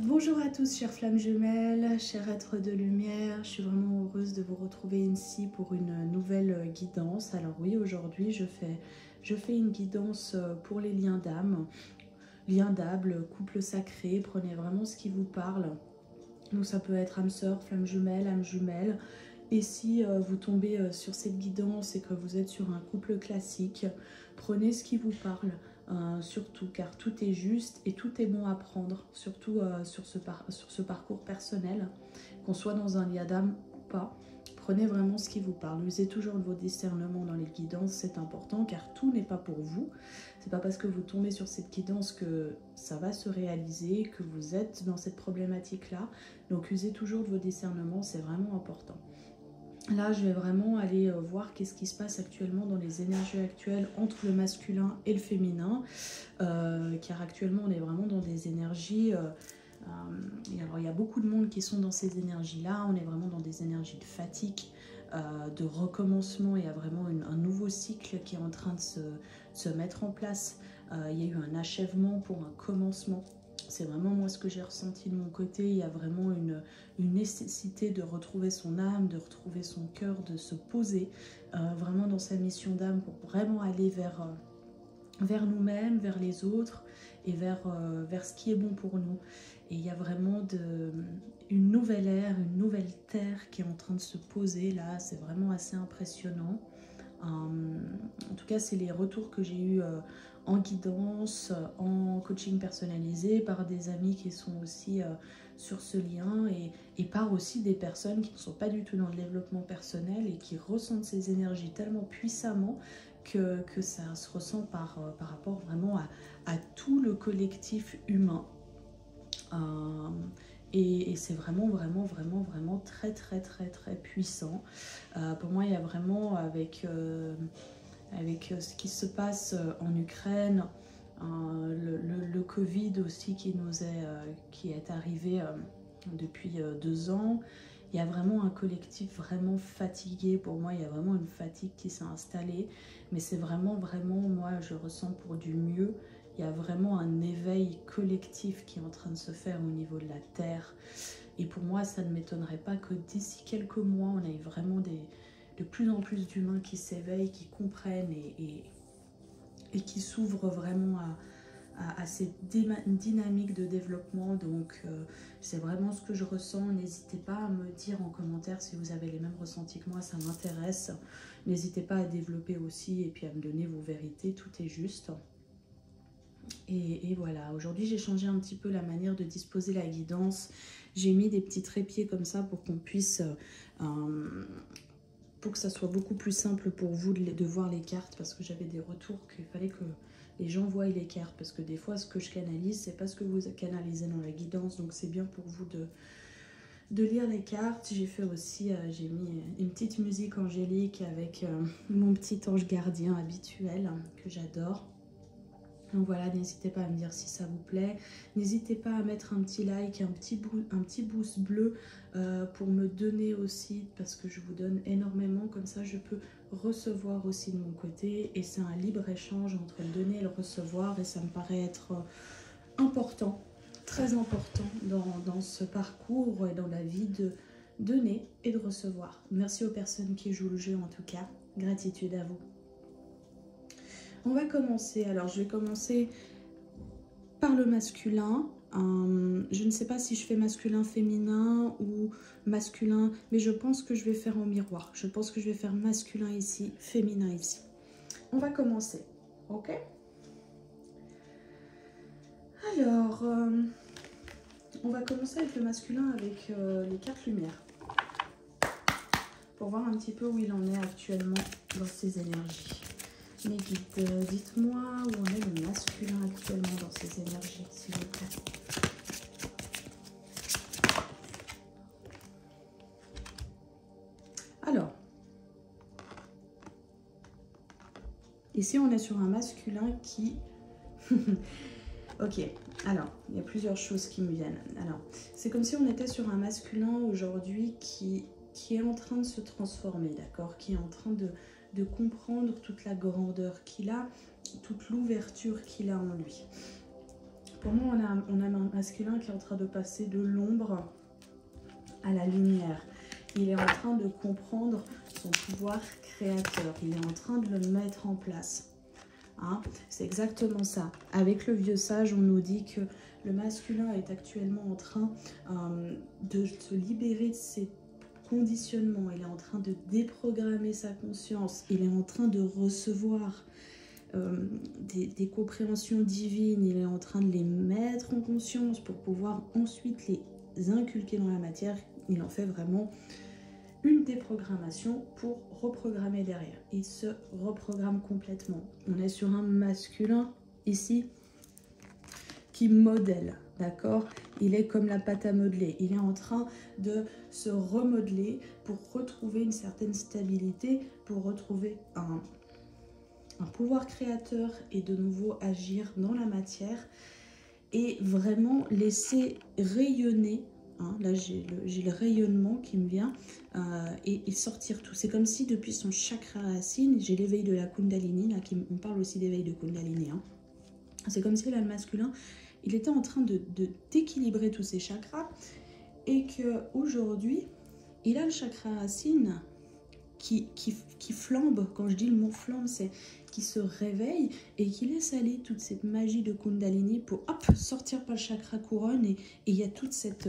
Bonjour à tous, chères flammes jumelles, chers êtres de lumière. Je suis vraiment heureuse de vous retrouver ici pour une nouvelle guidance. Alors oui, aujourd'hui je fais une guidance pour les liens d'âme, liens d'âme, couple sacré. Prenez vraiment ce qui vous parle. Donc ça peut être âme sœur, flamme jumelle, âme jumelle. Et si vous tombez sur cette guidance et que vous êtes sur un couple classique, prenez ce qui vous parle. Surtout car tout est juste et tout est bon à prendre, surtout sur ce parcours personnel, qu'on soit dans un lien d'âme ou pas. Prenez vraiment ce qui vous parle. Usez toujours de vos discernements dans les guidances, c'est important car tout n'est pas pour vous. C'est pas parce que vous tombez sur cette guidance que ça va se réaliser, que vous êtes dans cette problématique-là. Donc usez toujours de vos discernements, c'est vraiment important. Là, je vais vraiment aller voir qu'est-ce qui se passe actuellement dans les énergies actuelles entre le masculin et le féminin, car actuellement, on est vraiment dans des énergies... alors, il y a beaucoup de monde qui sont dans ces énergies-là. On est vraiment dans des énergies de fatigue, de recommencement. Il y a vraiment un nouveau cycle qui est en train de se mettre en place. Il y a eu un achèvement pour un commencement. C'est vraiment moi ce que j'ai ressenti de mon côté. Il y a vraiment une nécessité de retrouver son âme, de retrouver son cœur, de se poser vraiment dans sa mission d'âme pour vraiment aller vers nous-mêmes, vers les autres et vers ce qui est bon pour nous. Et il y a vraiment une nouvelle ère, une nouvelle terre qui est en train de se poser là. C'est vraiment assez impressionnant. En tout cas, c'est les retours que j'ai eus en guidance, en coaching personnalisé, par des amis qui sont aussi sur ce lien et par aussi des personnes qui ne sont pas du tout dans le développement personnel et qui ressentent ces énergies tellement puissamment que ça se ressent par rapport vraiment à tout le collectif humain. Et c'est vraiment très puissant. Pour moi, il y a vraiment avec ce qui se passe en Ukraine, le Covid aussi qui est arrivé depuis 2 ans. Il y a vraiment un collectif vraiment fatigué. Pour moi, il y a vraiment une fatigue qui s'est installée. Mais c'est vraiment, moi, je ressens pour du mieux. Il y a vraiment un éveil collectif qui est en train de se faire au niveau de la Terre. Et pour moi, ça ne m'étonnerait pas que d'ici quelques mois, on ait vraiment de plus en plus d'humains qui s'éveillent, qui comprennent et qui s'ouvrent vraiment à cette dynamique de développement. Donc c'est vraiment ce que je ressens. N'hésitez pas à me dire en commentaire si vous avez les mêmes ressentis que moi, ça m'intéresse. N'hésitez pas à développer aussi et puis à me donner vos vérités, tout est juste. Et voilà, aujourd'hui j'ai changé un petit peu la manière de disposer la guidance. J'ai mis des petits trépieds comme ça pour qu'on puisse... pour que ça soit beaucoup plus simple pour vous de voir les cartes, parce que j'avais des retours qu'il fallait que les gens voient les cartes, parce que des fois ce que je canalise c'est pas ce que vous canalisez dans la guidance, donc c'est bien pour vous de lire les cartes. J'ai fait aussi, j'ai mis une petite musique angélique avec mon petit ange gardien habituel que j'adore. Donc voilà, n'hésitez pas à me dire si ça vous plaît. N'hésitez pas à mettre un petit like, un petit pouce bleu pour me donner aussi, parce que je vous donne énormément. Comme ça, je peux recevoir aussi de mon côté. Et c'est un libre échange entre le donner et le recevoir. Et ça me paraît être important, très important dans ce parcours et dans la vie de donner et de recevoir. Merci aux personnes qui jouent le jeu en tout cas. Gratitude à vous. On va commencer, alors je vais commencer par le masculin. Je ne sais pas si je fais masculin féminin ou masculin, mais je pense que je vais faire en miroir. Je pense que je vais faire masculin ici, féminin ici. On va commencer, ok? Alors, on va commencer avec le masculin avec les cartes lumière. Pour voir un petit peu où il en est actuellement dans ses énergies. Mes guides, dites-moi où en est le masculin actuellement dans ses énergies, s'il vous plaît. Alors, ici on est sur un masculin qui... Ok, alors, il y a plusieurs choses qui me viennent. Alors, c'est comme si on était sur un masculin aujourd'hui qui est en train de se transformer, d'accord? Qui est en train de comprendre toute la grandeur qu'il a, toute l'ouverture qu'il a en lui. Pour moi, on a un masculin qui est en train de passer de l'ombre à la lumière. Il est en train de comprendre son pouvoir créateur. Il est en train de le mettre en place. Hein? C'est exactement ça. Avec le vieux sage, on nous dit que le masculin est actuellement en train de se libérer de ses conditionnements. Il est en train de déprogrammer sa conscience. Il est en train de recevoir des compréhensions divines. Il est en train de les mettre en conscience pour pouvoir ensuite les inculquer dans la matière. Il en fait vraiment une déprogrammation pour reprogrammer derrière. Il se reprogramme complètement. On est sur un masculin ici qui modèle, d'accord? Il est comme la pâte à modeler. Il est en train de se remodeler pour retrouver une certaine stabilité, pour retrouver un pouvoir créateur et de nouveau agir dans la matière et vraiment laisser rayonner. Hein, là, j'ai le rayonnement qui me vient et sortir tout. C'est comme si depuis son chakra racine, j'ai l'éveil de la Kundalini. Là, on parle aussi d'éveil de Kundalini. Hein. C'est comme si là, le masculin, il était en train d'équilibrer tous ses chakras et qu'aujourd'hui, il a le chakra racine qui flambe. Quand je dis le mot flambe, c'est qui se réveille et qui laisse aller toute cette magie de Kundalini pour hop, sortir par le chakra couronne et il y a toute cette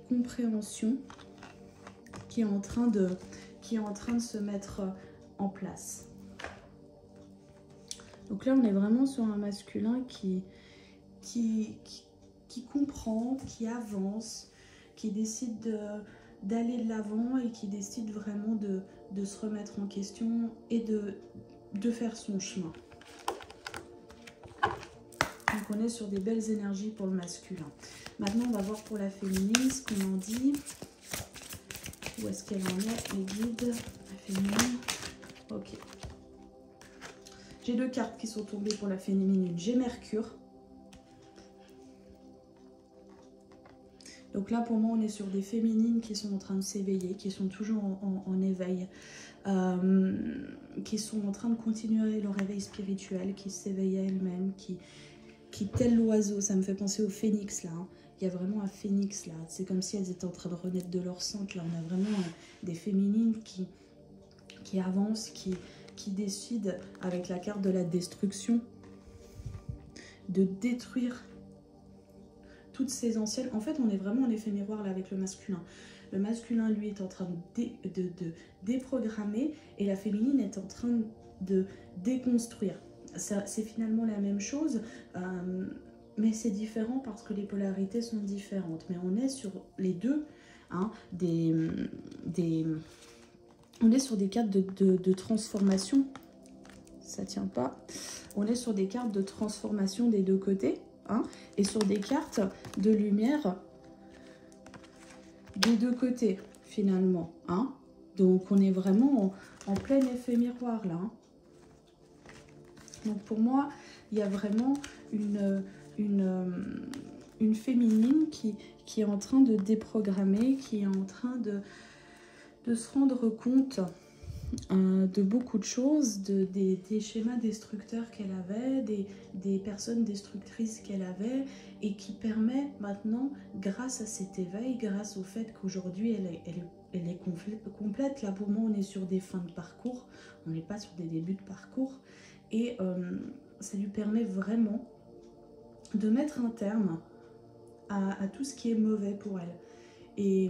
compréhension qui est en train de se mettre en place. Donc là, on est vraiment sur un masculin qui comprend, qui avance, qui décide d'aller de l'avant et qui décide vraiment de se remettre en question et de faire son chemin. Donc on est sur des belles énergies pour le masculin. Maintenant, on va voir pour la féminine ce qu'on en dit. Où est-ce qu'elle en est, les guides, la féminine. Ok. J'ai deux cartes qui sont tombées pour la féminine. J'ai Mercure. Donc là, pour moi, on est sur des féminines qui sont en train de s'éveiller, qui sont toujours en éveil, qui sont en train de continuer leur éveil spirituel, qui s'éveillent à elles-mêmes, qui tel l'oiseau, ça me fait penser au phénix là. Hein. Il y a vraiment un phénix là. C'est comme si elles étaient en train de renaître de leur centre. Là, on a vraiment des féminines qui avancent, qui décident, avec la carte de la destruction, de détruire toutes ces anciennes. En fait, on est vraiment en effet miroir là avec le masculin. Le masculin, lui, est en train de déprogrammer et la féminine est en train de déconstruire. C'est finalement la même chose, mais c'est différent parce que les polarités sont différentes. Mais on est sur les deux, hein, on est sur des cartes de transformation. Ça tient pas. On est sur des cartes de transformation des deux côtés. Hein, et sur des cartes de lumière des deux côtés finalement. Hein. Donc on est vraiment en plein effet miroir là. Hein. Donc pour moi, il y a vraiment une féminine qui est en train de déprogrammer, qui est en train de se rendre compte de beaucoup de choses, des schémas destructeurs qu'elle avait, des personnes destructrices qu'elle avait et qui permet maintenant, grâce à cet éveil, grâce au fait qu'aujourd'hui elle est complète. Là pour moi on est sur des fins de parcours, on n'est pas sur des débuts de parcours et ça lui permet vraiment de mettre un terme à tout ce qui est mauvais pour elle. Et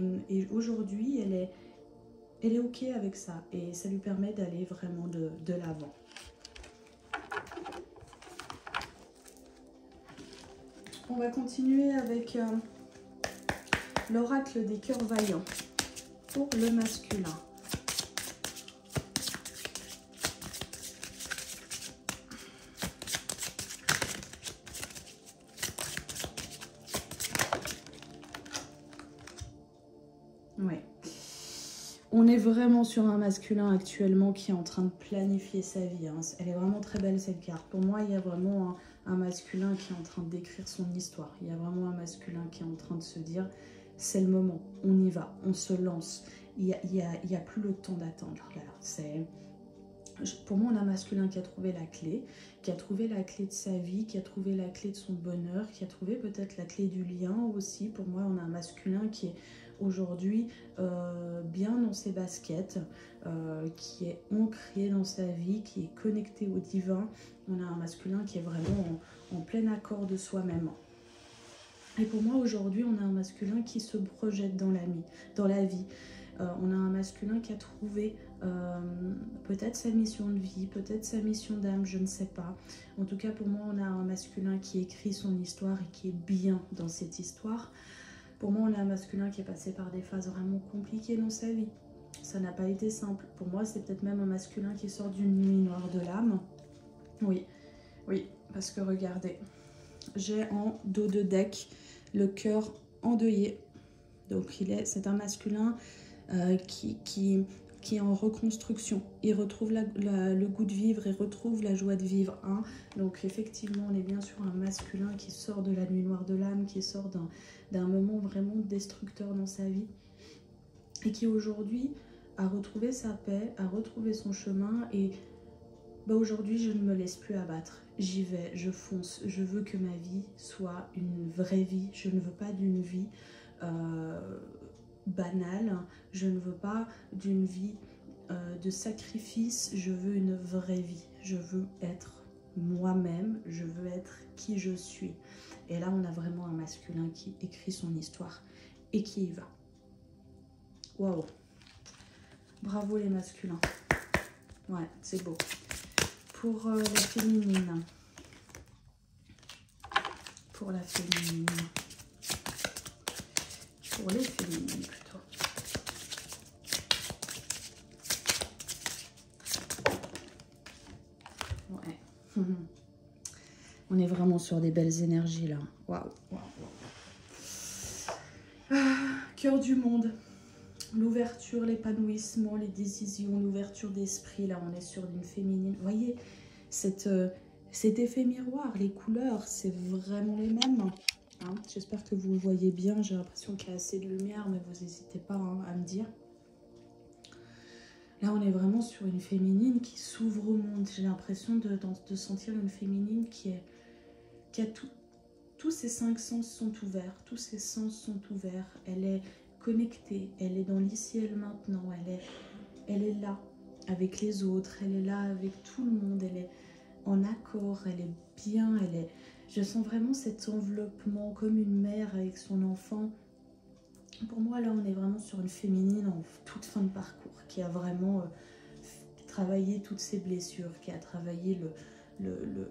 aujourd'hui elle est ok avec ça et ça lui permet d'aller vraiment de l'avant. On va continuer avec l'oracle des cœurs vaillants pour le masculin. Ouais. On est vraiment sur un masculin actuellement qui est en train de planifier sa vie. Hein. Elle est vraiment très belle cette carte. Pour moi, il y a vraiment un masculin qui est en train d'écrire son histoire. Il y a vraiment un masculin qui est en train de se dire, c'est le moment, on y va, on se lance. Il y a plus le temps d'attendre. Pour moi, on a un masculin qui a trouvé la clé, qui a trouvé la clé de sa vie, qui a trouvé la clé de son bonheur, qui a trouvé peut-être la clé du lien aussi. Pour moi, on a un masculin qui est aujourd'hui bien dans ses baskets, qui est ancré dans sa vie, qui est connecté au divin. On a un masculin qui est vraiment en plein accord de soi-même. Et pour moi, aujourd'hui, on a un masculin qui se projette dans la vie. On a un masculin qui a trouvé peut-être sa mission de vie, peut-être sa mission d'âme, je ne sais pas. En tout cas, pour moi, on a un masculin qui écrit son histoire et qui est bien dans cette histoire. Pour moi, on a un masculin qui est passé par des phases vraiment compliquées dans sa vie. Ça n'a pas été simple. Pour moi, c'est peut-être même un masculin qui sort d'une nuit noire de l'âme. Oui, oui, parce que regardez, j'ai en dos de deck le cœur endeuillé. Donc c'est un masculin qui est en reconstruction. Il retrouve le goût de vivre, il retrouve la joie de vivre. Hein. Donc effectivement, on est bien sur un masculin qui sort de la nuit noire de l'âme, qui sort d'un moment vraiment destructeur dans sa vie. Et qui aujourd'hui a retrouvé sa paix, a retrouvé son chemin. Et aujourd'hui, je ne me laisse plus abattre. J'y vais, je fonce. Je veux que ma vie soit une vraie vie. Je ne veux pas d'une vie banale. Je ne veux pas d'une vie de sacrifice. Je veux une vraie vie. Je veux être moi-même. Je veux être qui je suis. Et là, on a vraiment un masculin qui écrit son histoire et qui y va. Waouh! Bravo les masculins. Ouais, c'est beau. Pour la féminine. Pour la féminine. Pour les féminines plutôt. Ouais. On est vraiment sur des belles énergies là. Waouh, waouh, waouh. Cœur du monde. L'ouverture, l'épanouissement, les décisions, l'ouverture d'esprit. Là, on est sur une féminine. Vous voyez, cet effet miroir, les couleurs, c'est vraiment les mêmes. Hein, j'espère que vous le voyez bien. J'ai l'impression qu'il y a assez de lumière, mais vous n'hésitez pas à me dire. Là, on est vraiment sur une féminine qui s'ouvre au monde. J'ai l'impression de sentir une féminine qui a tout. Tous ses 5 sens sont ouverts. Tous ses sens sont ouverts. Elle est connectée. Elle est dans l'ici et le maintenant. Elle est là avec les autres. Elle est là avec tout le monde. Elle est en accord. Elle est bien. Je sens vraiment cet enveloppement comme une mère avec son enfant. Pour moi, là, on est vraiment sur une féminine en toute fin de parcours, qui a vraiment travaillé toutes ses blessures, qui a travaillé le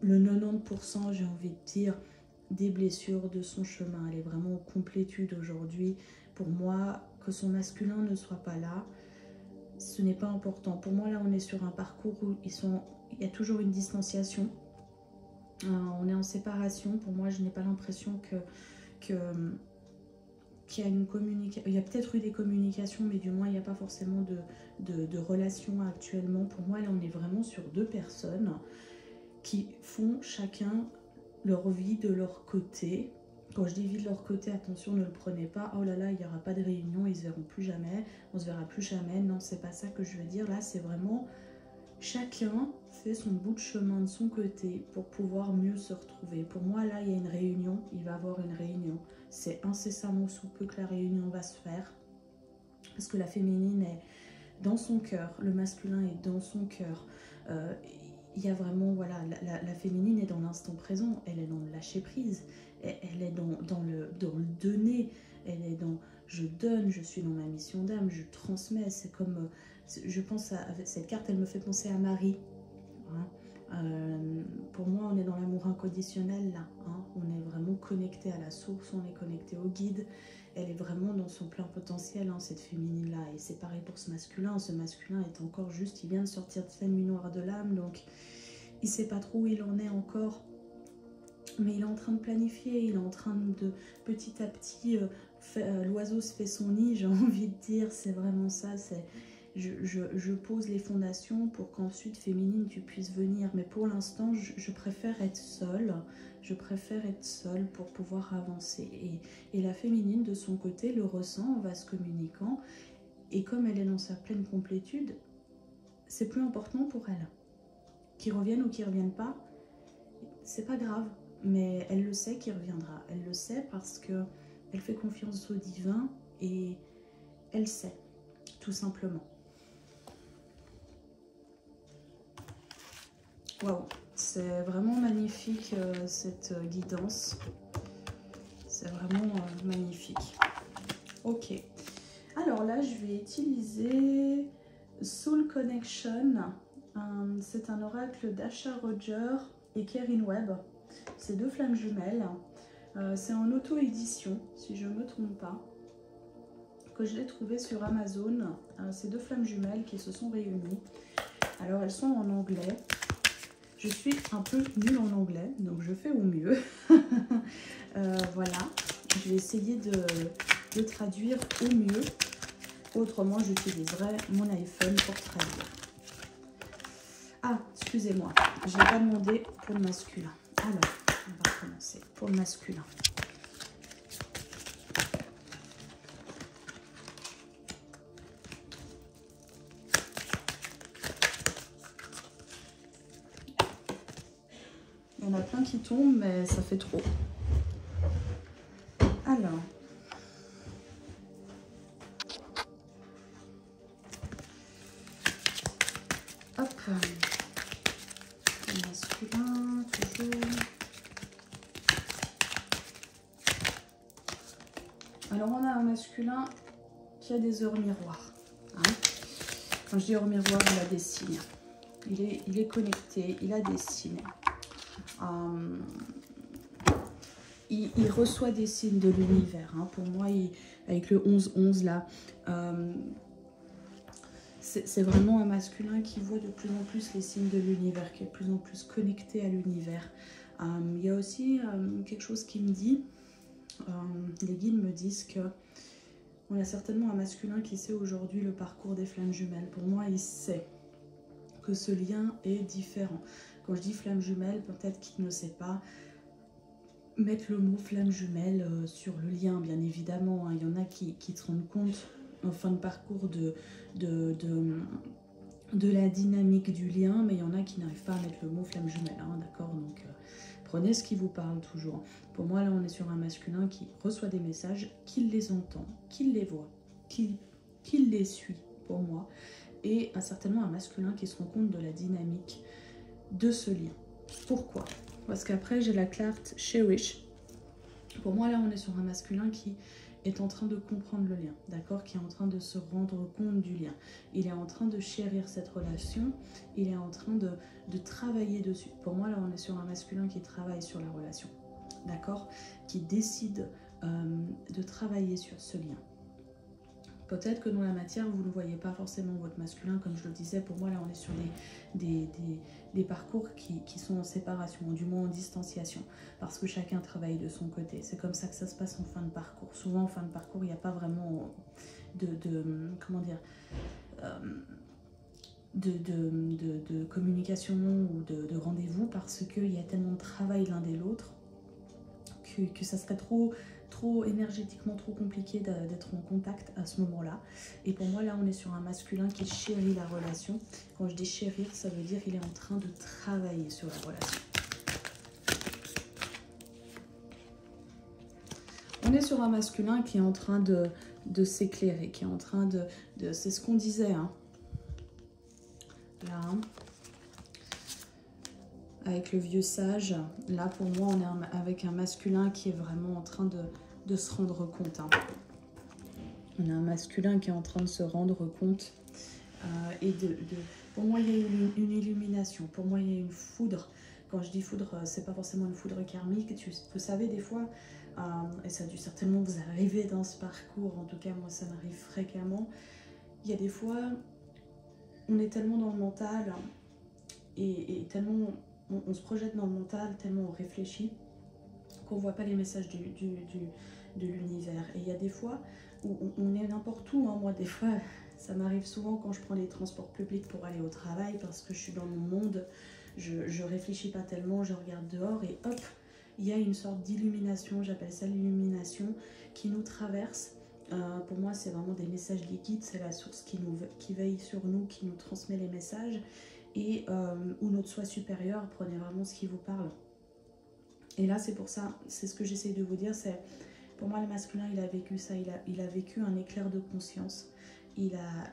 90%, j'ai envie de dire, des blessures de son chemin. Elle est vraiment en complétude aujourd'hui. Pour moi, que son masculin ne soit pas là, ce n'est pas important. Pour moi, là, on est sur un parcours où il y a toujours une distanciation. On est en séparation. Pour moi, je n'ai pas l'impression qu'il y a une communication. Il y a peut-être eu des communications, mais du moins, il n'y a pas forcément de relation actuellement. Pour moi, là, on est vraiment sur 2 personnes qui font chacun leur vie de leur côté. Quand je dis vie de leur côté, attention, ne le prenez pas. Oh là là, il n'y aura pas de réunion, ils se verront plus jamais, on se verra plus jamais. Non, c'est pas ça que je veux dire. Là, c'est vraiment chacun fait son bout de chemin de son côté pour pouvoir mieux se retrouver. Pour moi, là, il y a une réunion, il va y avoir une réunion. C'est incessamment sous peu que la réunion va se faire. Parce que la féminine est dans son cœur, le masculin est dans son cœur. Il y a vraiment, voilà, la féminine est dans l'instant présent, elle est dans le lâcher prise, elle est dans le donner, elle est dans je donne, je suis dans ma mission d'âme, je transmets. C'est comme, je pense à cette carte, elle me fait penser à Marie. Hein. Pour moi, on est dans l'amour inconditionnel là. Hein. On est vraiment connecté à la source, on est connecté au guide. Elle est vraiment dans son plein potentiel, hein, cette féminine-là. Et c'est pareil pour ce masculin. Ce masculin est encore juste, il vient de sortir de sa nuit noire de l'âme, donc il ne sait pas trop où il en est encore. Mais il est en train de planifier, il est en train de, petit à petit, l'oiseau se fait son nid, j'ai envie de dire, c'est vraiment ça. Je pose les fondations pour qu'ensuite, féminine, tu puisses venir. Mais pour l'instant, je préfère être seule. Je préfère être seule pour pouvoir avancer. Et la féminine, de son côté, le ressent en vase communicant. Et comme elle est dans sa pleine complétude, c'est plus important pour elle. Qu'il revienne ou qu'il ne revienne pas, c'est pas grave. Mais elle le sait qu'il reviendra. Elle le sait parce qu'elle fait confiance au divin et elle sait, tout simplement. Waouh, c'est vraiment magnifique cette guidance. C'est vraiment magnifique. Ok. Alors là, je vais utiliser Soul Connection. C'est un oracle d'Asha Roger et Karen Webb. C'est 2 flammes jumelles. C'est en auto-édition, si je ne me trompe pas, que je l'ai trouvé sur Amazon. C'est 2 flammes jumelles qui se sont réunies. Alors elles sont en anglais. Je suis un peu nulle en anglais, donc je fais au mieux. Voilà, je vais essayer de traduire au mieux. Autrement, j'utiliserai mon iPhone pour traduire. Ah, excusez-moi, je n'ai pas demandé pour le masculin. Alors, on va commencer pour le masculin. Il y en a plein qui tombent, mais ça fait trop. Alors, hop, le masculin, toujours. Alors, on a un masculin qui a des heures miroirs. Hein. Quand je dis heures miroirs, il a des signes. Il est connecté, il a des signes. Il reçoit des signes de l'univers. Hein. Pour moi, avec le 11-11 là, c'est vraiment un masculin qui voit de plus en plus les signes de l'univers, qui est de plus en plus connecté à l'univers. Il y a aussi quelque chose qui me dit, les guides me disent que on a certainement un masculin qui sait aujourd'hui le parcours des flammes jumelles. Pour moi, il sait que ce lien est différent. Quand je dis flamme jumelle, peut-être qu'il ne sait pas mettre le mot flamme jumelle sur le lien, bien évidemment. Hein. Il y en a qui se rendent compte en fin de parcours de la dynamique du lien, mais il y en a qui n'arrivent pas à mettre le mot flamme jumelle. Hein, d'accord, donc prenez ce qui vous parle toujours. Pour moi, là, on est sur un masculin qui reçoit des messages, qui les entend, qui les voit, qui les suit, pour moi. Et certainement un masculin qui se rend compte de la dynamique de ce lien. Pourquoi? Parce qu'après, j'ai la carte Cherish. Pour moi, là, on est sur un masculin qui est en train de comprendre le lien, d'accord? Qui est en train de se rendre compte du lien. Il est en train de chérir cette relation. Il est en train de travailler dessus. Pour moi, là, on est sur un masculin qui travaille sur la relation, d'accord? Qui décide de travailler sur ce lien. Peut-être que dans la matière, vous ne voyez pas forcément votre masculin, comme je le disais. Pour moi, là, on est sur des parcours qui sont en séparation, ou du moins en distanciation, parce que chacun travaille de son côté. C'est comme ça que ça se passe en fin de parcours. Souvent, en fin de parcours, il n'y a pas vraiment comment dire, de communication ou de rendez-vous, parce qu'il y a tellement de travail l'un et l'autre que ça serait trop énergétiquement trop compliqué d'être en contact à ce moment-là. Et pour moi, là, on est sur un masculin qui chérit la relation. Quand je dis chérir, ça veut dire qu'il est en train de travailler sur la relation. On est sur un masculin qui est en train de s'éclairer, qui est en train de c'est ce qu'on disait, hein. Là, avec le vieux sage, là pour moi on est avec un masculin qui est vraiment en train de se rendre compte. Hein. On a un masculin qui est en train de se rendre compte et pour moi il y a une illumination, pour moi il y a une foudre. Quand je dis foudre, c'est pas forcément une foudre karmique. Vous savez, des fois, et ça a dû certainement vous arriver dans ce parcours, en tout cas moi ça m'arrive fréquemment, il y a des fois, on est tellement dans le mental et tellement... On se projette dans le mental, tellement on réfléchit qu'on ne voit pas les messages de l'univers. Et il y a des fois où on est n'importe où. Hein. Moi, des fois, ça m'arrive souvent quand je prends les transports publics pour aller au travail, parce que je suis dans mon monde, je ne réfléchis pas tellement, je regarde dehors et hop, il y a une sorte d'illumination, j'appelle ça l'illumination, qui nous traverse Pour moi, c'est vraiment des messages des guides, c'est la source qui veille sur nous, qui nous transmet les messages, et ou notre soi supérieur, prenez vraiment ce qui vous parle. Et là, c'est pour ça, c'est ce que j'essaie de vous dire, c'est pour moi le masculin, il a vécu ça, il a vécu un éclair de conscience, il a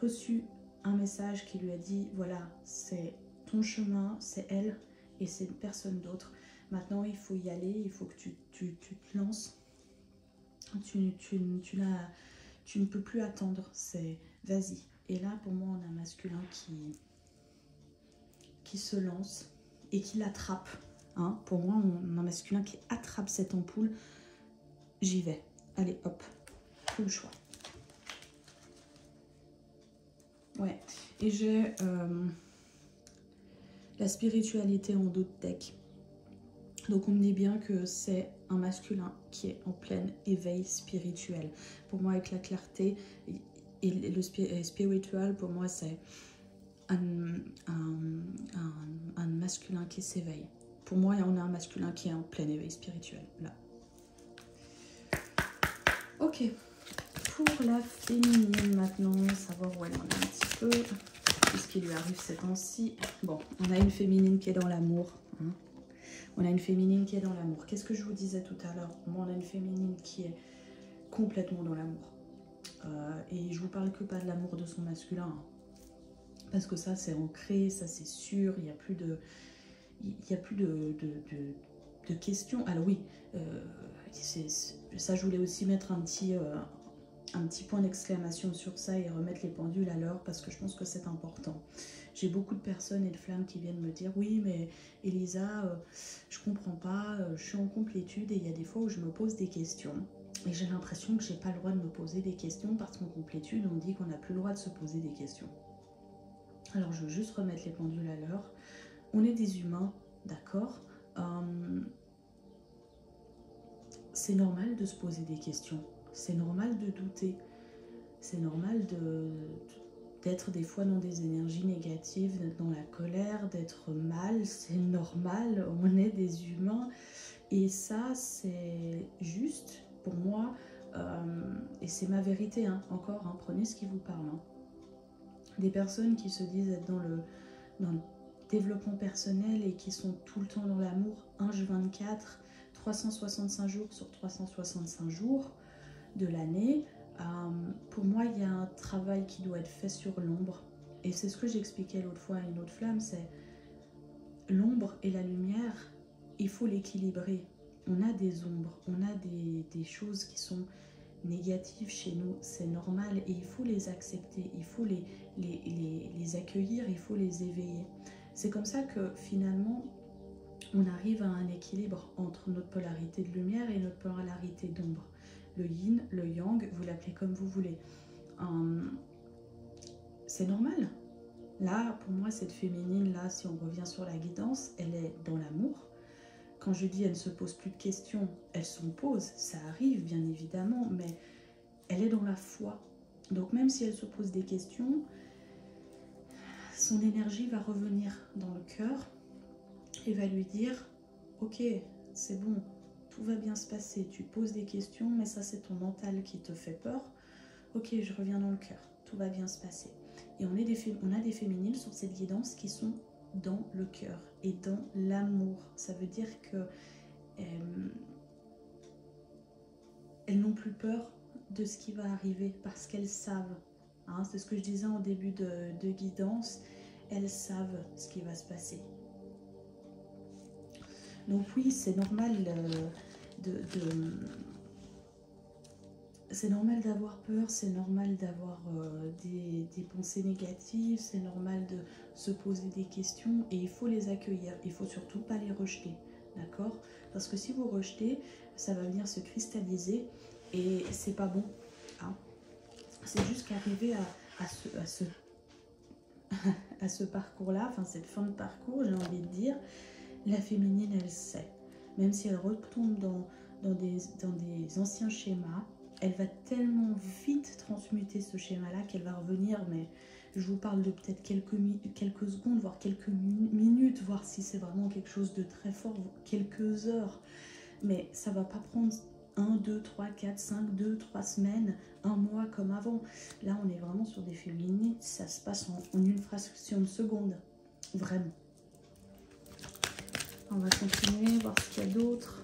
reçu un message qui lui a dit, voilà, c'est ton chemin, c'est elle, et c'est personne d'autre. Maintenant, il faut y aller, il faut que tu te lances. Tu ne peux plus attendre, c'est vas-y. Et là, pour moi, on a un masculin qui se lance et qui l'attrape. Hein, pour moi, on a un masculin qui attrape cette ampoule. J'y vais. Allez, hop. Plus le choix. Ouais. Et j'ai la spiritualité en dos de deck. Donc on me dit bien que c'est un masculin qui est en plein éveil spirituel. Pour moi, avec la clarté et le spirituel, pour moi, c'est un masculin qui s'éveille. Pour moi, on a un masculin qui est en plein éveil spirituel, là. Ok. Pour la féminine, maintenant, savoir où elle en est un petit peu. Qu'est-ce qui lui arrive ces temps-ci? Bon, on a une féminine qui est dans l'amour, hein. On a une féminine qui est dans l'amour. Qu'est-ce que je vous disais tout à l'heure? Moi, on a une féminine qui est complètement dans l'amour. Et je vous parle que pas de l'amour de son masculin. Hein. Parce que ça, c'est ancré, ça, c'est sûr. Il n'y a plus de... de questions. Alors oui, ça, je voulais aussi mettre un petit point d'exclamation sur ça et remettre les pendules à l'heure parce que je pense que c'est important. J'ai beaucoup de personnes et de flammes qui viennent me dire « Oui, mais Elisa, je comprends pas, je suis en complétude et il y a des fois où je me pose des questions. » Et j'ai l'impression que j'ai pas le droit de me poser des questions parce qu'en complétude, on dit qu'on n'a plus le droit de se poser des questions. Alors, je veux juste remettre les pendules à l'heure. On est des humains, d'accord, c'est normal de se poser des questions. C'est normal de douter. C'est normal d'être des fois dans des énergies négatives, d'être dans la colère, d'être mal. C'est normal, on est des humains. Et ça, c'est juste pour moi, et c'est ma vérité, hein, encore, hein, prenez ce qui vous parle. Hein. Des personnes qui se disent être dans le développement personnel et qui sont tout le temps dans l'amour, 1H24, 365 jours sur 365 jours de l'année. Pour moi, il y a un travail qui doit être fait sur l'ombre. Et c'est ce que j'expliquais l'autre fois à une autre flamme, c'est l'ombre et la lumière, il faut l'équilibrer. On a des ombres, on a des choses qui sont négatives chez nous, c'est normal et il faut les accepter, il faut les accueillir, il faut les éveiller. C'est comme ça que finalement, on arrive à un équilibre entre notre polarité de lumière et notre polarité d'ombre. Le yin, le yang, vous l'appelez comme vous voulez. C'est normal. Là, pour moi, cette féminine-là, si on revient sur la guidance, elle est dans l'amour. Quand je dis elle ne se pose plus de questions, elle s'en pose, ça arrive bien évidemment, mais elle est dans la foi. Donc même si elle se pose des questions, son énergie va revenir dans le cœur et va lui dire « Ok, c'est bon, tout va bien se passer, tu poses des questions, mais ça c'est ton mental qui te fait peur. Ok, je reviens dans le cœur, tout va bien se passer. » Et on a des féminines sur cette guidance qui sont dans le cœur et dans l'amour. Ça veut dire que elles n'ont plus peur de ce qui va arriver parce qu'elles savent. Hein, c'est ce que je disais en début de guidance. Elles savent ce qui va se passer. Donc oui, c'est normal c'est normal d'avoir peur, c'est normal d'avoir des pensées négatives, c'est normal de se poser des questions et il faut les accueillir. Il ne faut surtout pas les rejeter, d'accord? Parce que si vous rejetez, ça va venir se cristalliser et c'est pas bon. Hein. C'est juste qu'arriver à ce parcours-là, enfin cette fin de parcours, j'ai envie de dire, la féminine, elle sait. Même si elle retombe dans des anciens schémas, elle va tellement vite transmuter ce schéma-là qu'elle va revenir, mais je vous parle de peut-être quelques secondes, voire quelques minutes, voir si c'est vraiment quelque chose de très fort, quelques heures. Mais ça va pas prendre 1, 2, 3, 4, 5, 2, 3 semaines, un mois comme avant. Là, on est vraiment sur des féminines, ça se passe en une fraction de seconde, vraiment. On va continuer, voir ce qu'il y a d'autre.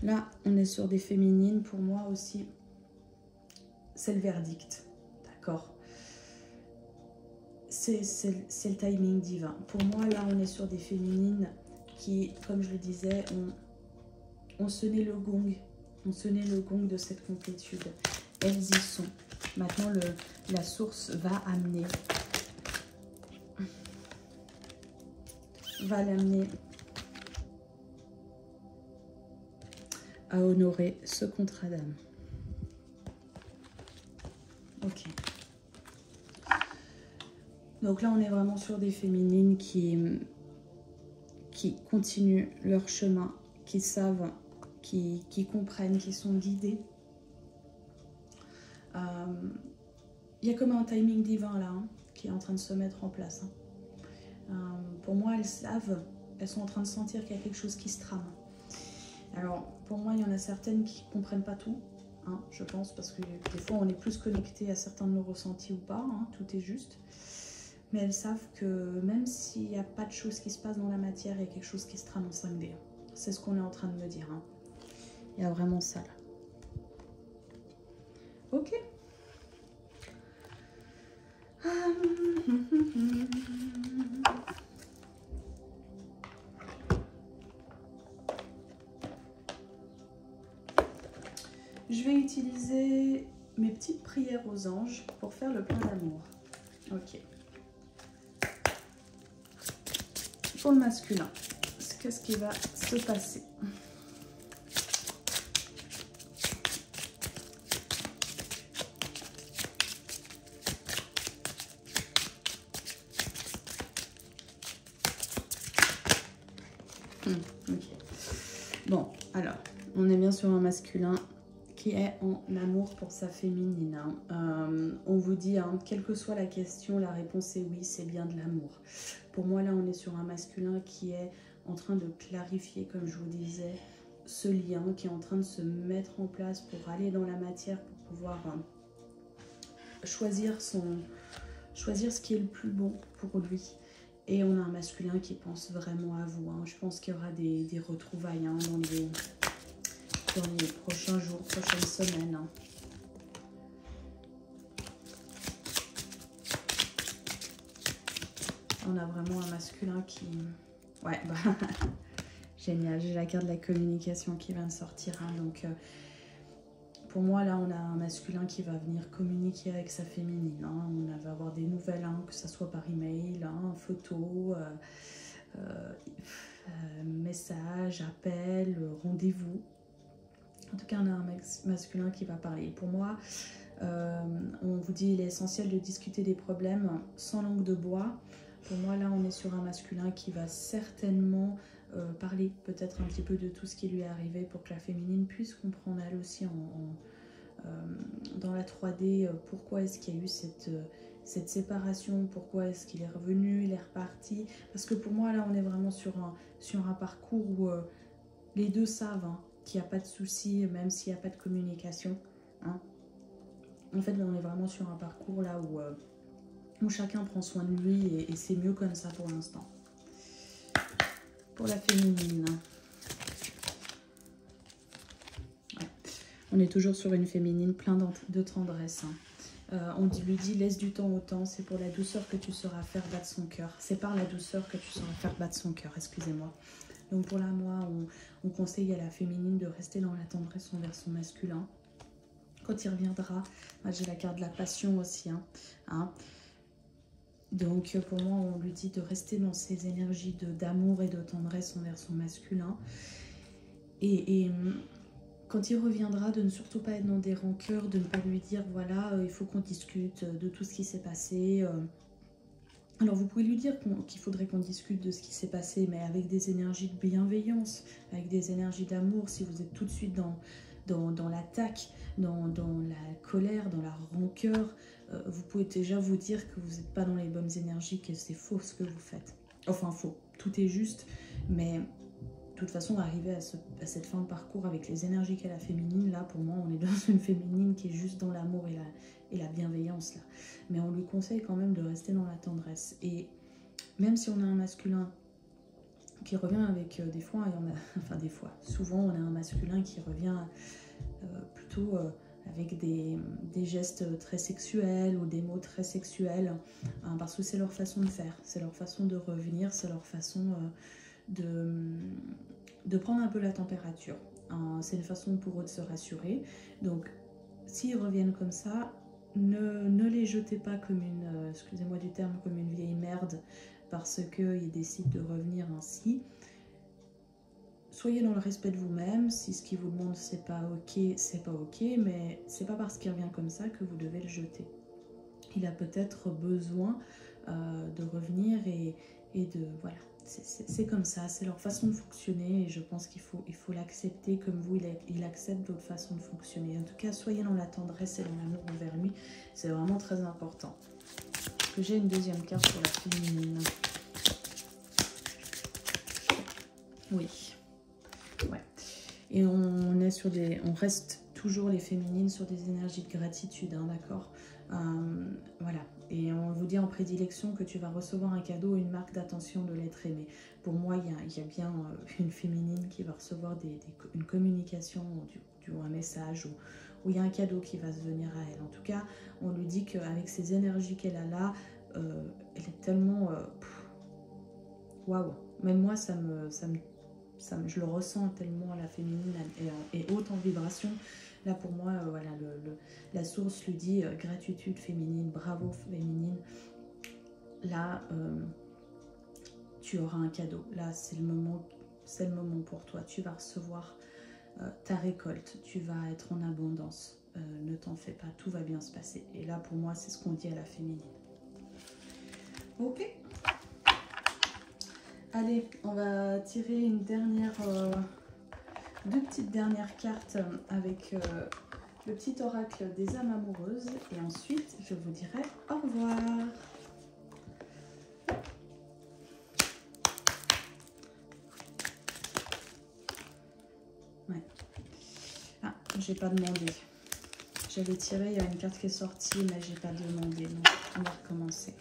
Là, on est sur des féminines, pour moi aussi, c'est le verdict, d'accord? C'est le timing divin. Pour moi, là, on est sur des féminines qui, comme je le disais, ont sonné le gong. On sonnait le gong de cette complétude. Elles y sont. Maintenant, la source va l'amener à honorer ce contrat d'âme. Ok. Donc là, on est vraiment sur des féminines qui continuent leur chemin, qui savent, qui comprennent, qui sont guidées. Il y a comme un timing divin là, hein, qui est en train de se mettre en place. Pour moi, elles savent, elles sont en train de sentir qu'il y a quelque chose qui se trame. Alors, pour moi, il y en a certaines qui ne comprennent pas tout, hein, je pense, parce que des fois, on est plus connecté à certains de nos ressentis ou pas, hein, tout est juste. Mais elles savent que même s'il n'y a pas de choses qui se passent dans la matière, il y a quelque chose qui se trame en 5D. C'est ce qu'on est en train de me dire. Hein. Il y a vraiment ça là. Ok. Je vais utiliser mes petites prières aux anges pour faire le plein d'amour. Ok. Pour le masculin, qu'est-ce qui va se passer? Ok. Bon, alors, on est bien sur un masculin qui est en amour pour sa féminine. Hein. On vous dit, hein, quelle que soit la question, la réponse est oui, c'est bien de l'amour. Pour moi, là, on est sur un masculin qui est en train de clarifier, comme je vous disais, ce lien, qui est en train de se mettre en place pour aller dans la matière, pour pouvoir choisir ce qui est le plus bon pour lui. Et on a un masculin qui pense vraiment à vous. Hein. Je pense qu'il y aura des retrouvailles hein, dans les prochains jours, prochaines semaines. Hein. On a vraiment un masculin qui... Ouais, bah... Génial, j'ai la carte de la communication qui vient de sortir. Hein, donc, pour moi, là, on a un masculin qui va venir communiquer avec sa féminine. Hein. On va avoir des nouvelles, hein, que ce soit par email, hein, photo, message, appel, rendez-vous. En tout cas, on a un masculin qui va parler. Et pour moi, on vous dit il est essentiel de discuter des problèmes sans langue de bois. Pour moi, là, on est sur un masculin qui va certainement parler peut-être un petit peu de tout ce qui lui est arrivé pour que la féminine puisse comprendre elle aussi dans la 3D pourquoi est-ce qu'il y a eu cette séparation, pourquoi est-ce qu'il est revenu, il est reparti. Parce que pour moi, là, on est vraiment sur un parcours où les deux savent hein, qu'il n'y a pas de souci, même s'il n'y a pas de communication. Hein. En fait, on est vraiment sur un parcours là où chacun prend soin de lui et c'est mieux comme ça pour l'instant. Pour la féminine. Ouais. On est toujours sur une féminine plein de tendresse. Hein. On lui dit laisse du temps au temps, c'est pour la douceur que tu sauras faire battre son cœur. C'est par la douceur que tu sauras faire battre son cœur, excusez-moi. Donc pour là, moi, on conseille à la féminine de rester dans la tendresse envers son masculin. Quand il reviendra, j'ai la carte de la passion aussi. Hein. Donc pour moi, on lui dit de rester dans ces énergies d'amour et de tendresse envers son masculin. Et quand il reviendra, de ne surtout pas être dans des rancœurs, de ne pas lui dire, voilà, il faut qu'on discute de tout ce qui s'est passé. Alors vous pouvez lui dire qu'il faudrait qu'on discute de ce qui s'est passé, mais avec des énergies de bienveillance, avec des énergies d'amour. Si vous êtes tout de suite dans l'attaque, dans la colère, dans la rancœur, vous pouvez déjà vous dire que vous n'êtes pas dans les bonnes énergies, que c'est faux ce que vous faites. Enfin faux, tout est juste, mais de toute façon, arriver à cette fin de parcours avec les énergies qu'a la féminine, là pour moi on est dans une féminine qui est juste dans l'amour et la bienveillance là. Mais on lui conseille quand même de rester dans la tendresse. Et même si on a un masculin qui revient avec des fois, il y en a, enfin des fois, souvent on a un masculin qui revient plutôt avec des gestes très sexuels ou des mots très sexuels, hein, parce que c'est leur façon de faire, c'est leur façon de revenir, c'est leur façon de prendre un peu la température. Hein, c'est une façon pour eux de se rassurer. Donc s'ils reviennent comme ça, ne les jetez pas comme une, excusez-moi du terme, comme une vieille merde, parce qu'ils décident de revenir ainsi. Soyez dans le respect de vous-même. Si ce qu'ils vous demandent c'est pas ok, mais c'est pas parce qu'il revient comme ça que vous devez le jeter. Il a peut-être besoin de revenir et de, voilà, c'est comme ça, c'est leur façon de fonctionner et je pense qu'il faut l'accepter comme vous, il accepte votre façon de fonctionner. En tout cas, soyez dans la tendresse et dans l'amour envers lui, c'est vraiment très important. Est-ce que j'ai une deuxième carte pour la féminine? Oui. Ouais. Et on reste toujours les féminines sur des énergies de gratitude, hein, d'accord, voilà. Et on vous dit en prédilection que tu vas recevoir un cadeau, une marque d'attention de l'être aimé. Pour moi, il y a bien une féminine qui va recevoir une communication ou un message, ou il y a un cadeau qui va se venir à elle. En tout cas, on lui dit qu'avec ces énergies qu'elle a là, elle est tellement... waouh. Même moi, je le ressens tellement, la féminine est haute en vibration. Là pour moi, voilà, la source lui dit gratitude féminine, bravo féminine. Là, tu auras un cadeau. Là, c'est le moment pour toi. Tu vas recevoir ta récolte. Tu vas être en abondance. Ne t'en fais pas, tout va bien se passer. Et là, pour moi, c'est ce qu'on dit à la féminine. Ok. Allez, on va tirer une dernière... deux petites dernières cartes avec le petit oracle des âmes amoureuses et ensuite je vous dirai au revoir. Ouais. Ah, j'ai pas demandé. J'avais tiré, il y a une carte qui est sortie mais j'ai pas demandé. Donc on va recommencer.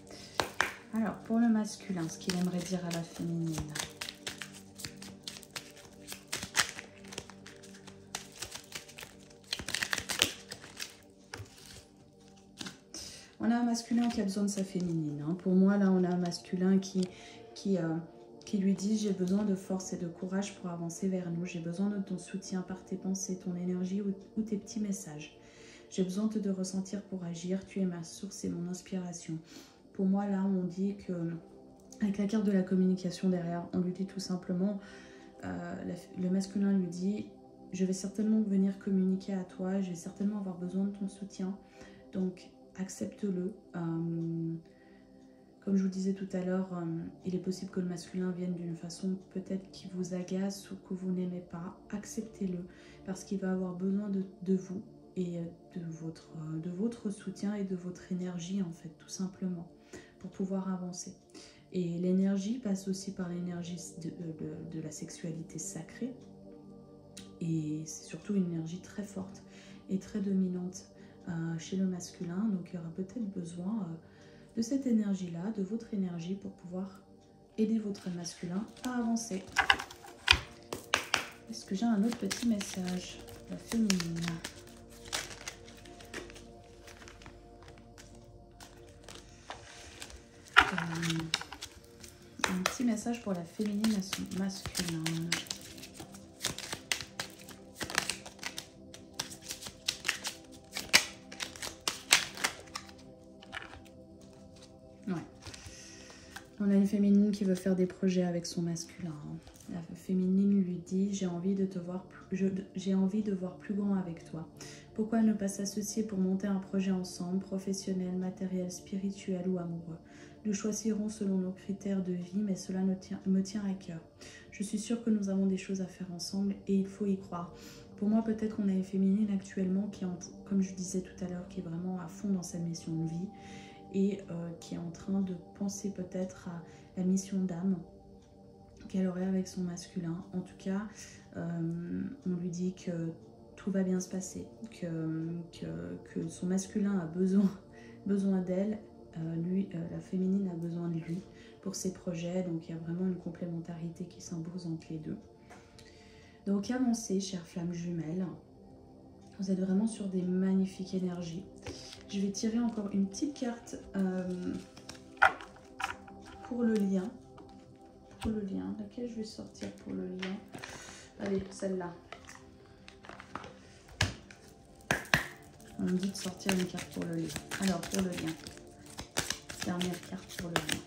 Alors pour le masculin, ce qu'il aimerait dire à la féminine. On a un masculin qui a besoin de sa féminine. Hein. Pour moi, là, on a un masculin qui lui dit « J'ai besoin de force et de courage pour avancer vers nous. J'ai besoin de ton soutien par tes pensées, ton énergie ou tes petits messages. J'ai besoin de te ressentir pour agir. Tu es ma source et mon inspiration. » Pour moi, là, on dit que, avec la carte de la communication derrière, on lui dit tout simplement, le masculin lui dit « Je vais certainement venir communiquer à toi. Je vais certainement avoir besoin de ton soutien. Donc, accepte-le. Comme je vous disais tout à l'heure, il est possible que le masculin vienne d'une façon peut-être qui vous agace ou que vous n'aimez pas. Acceptez-le parce qu'il va avoir besoin de vous et de votre soutien et de votre énergie en fait, tout simplement, pour pouvoir avancer. Et l'énergie passe aussi par l'énergie de la sexualité sacrée et c'est surtout une énergie très forte et très dominante chez le masculin, donc il y aura peut-être besoin de cette énergie-là, de votre énergie pour pouvoir aider votre masculin à avancer. Est-ce que j'ai un autre petit message? La féminine. Un petit message pour la féminine à son masculin. Ouais. On a une féminine qui veut faire des projets avec son masculin. La féminine lui dit « J'ai envie de voir plus grand avec toi. Pourquoi ne pas s'associer pour monter un projet ensemble, professionnel, matériel, spirituel ou amoureux? Nous choisirons selon nos critères de vie, mais cela me tient à cœur. Je suis sûre que nous avons des choses à faire ensemble et il faut y croire. pour moi, peut-être qu'on a une féminine actuellement qui est, comme je disais tout à l'heure, qui est vraiment à fond dans sa mission de vie et qui est en train de penser peut-être à la mission d'âme qu'elle aurait avec son masculin. En tout cas, on lui dit que tout va bien se passer, que son masculin a besoin d'elle, la féminine a besoin de lui pour ses projets. Donc il y a vraiment une complémentarité qui s'impose entre les deux. Donc avancez, chères flammes jumelles. Vous êtes vraiment sur des magnifiques énergies. Je vais tirer encore une petite carte pour le lien. Laquelle je vais sortir pour le lien? Allez, celle-là. On me dit de sortir une carte pour le lien. Alors, pour le lien. Dernière carte pour le lien.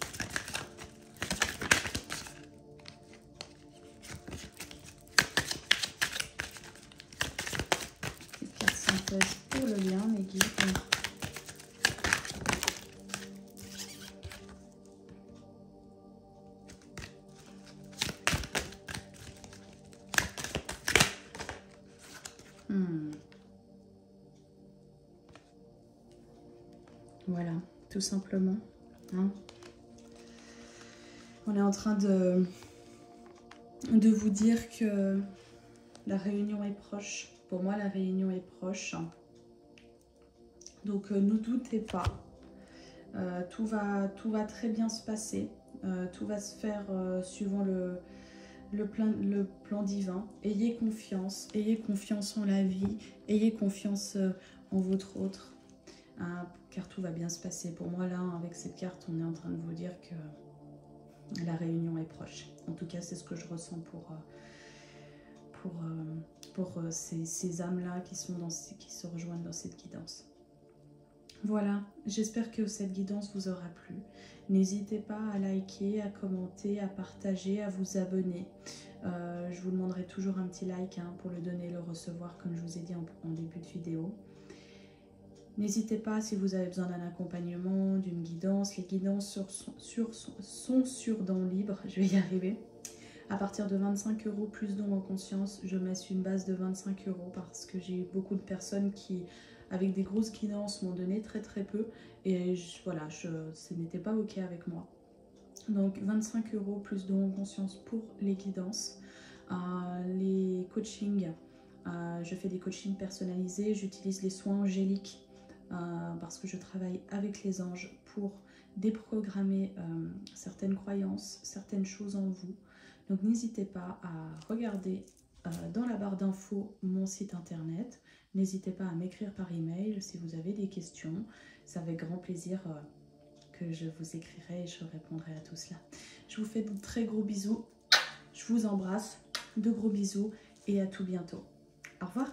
Petite carte synthèse pour le lien, mes guides. Voilà, tout simplement. Hein. On est en train de vous dire que la réunion est proche. Pour moi, la réunion est proche. Donc, ne doutez pas. Tout va très bien se passer. Tout va se faire suivant le plan divin. Ayez confiance en la vie, ayez confiance en votre autre, car tout va bien se passer. Pour moi, là, avec cette carte, on est en train de vous dire que la réunion est proche. En tout cas, c'est ce que je ressens pour ces âmes-là qui se rejoignent dans cette guidance. Voilà, j'espère que cette guidance vous aura plu. N'hésitez pas à liker, à commenter, à partager, à vous abonner. Je vous demanderai toujours un petit like pour le donner et le recevoir, comme je vous ai dit en début de vidéo. N'hésitez pas si vous avez besoin d'un accompagnement, d'une guidance. Les guidances sont sur dons libres, je vais y arriver. À partir de 25 € plus dons en conscience, je mets une base de 25 € parce que j'ai eu beaucoup de personnes qui, avec des grosses guidances, m'ont donné très peu. Et voilà, ce n'était pas ok avec moi. Donc 25 € plus dons en conscience pour les guidances. Les coachings, je fais des coachings personnalisés, j'utilise les soins angéliques parce que je travaille avec les anges pour déprogrammer certaines croyances, certaines choses en vous. Donc n'hésitez pas à regarder dans la barre d'infos mon site internet. N'hésitez pas à m'écrire par email si vous avez des questions. C'est avec grand plaisir que je vous écrirai et je répondrai à tout cela. Je vous fais de très gros bisous. Je vous embrasse. De gros bisous et à tout bientôt. Au revoir.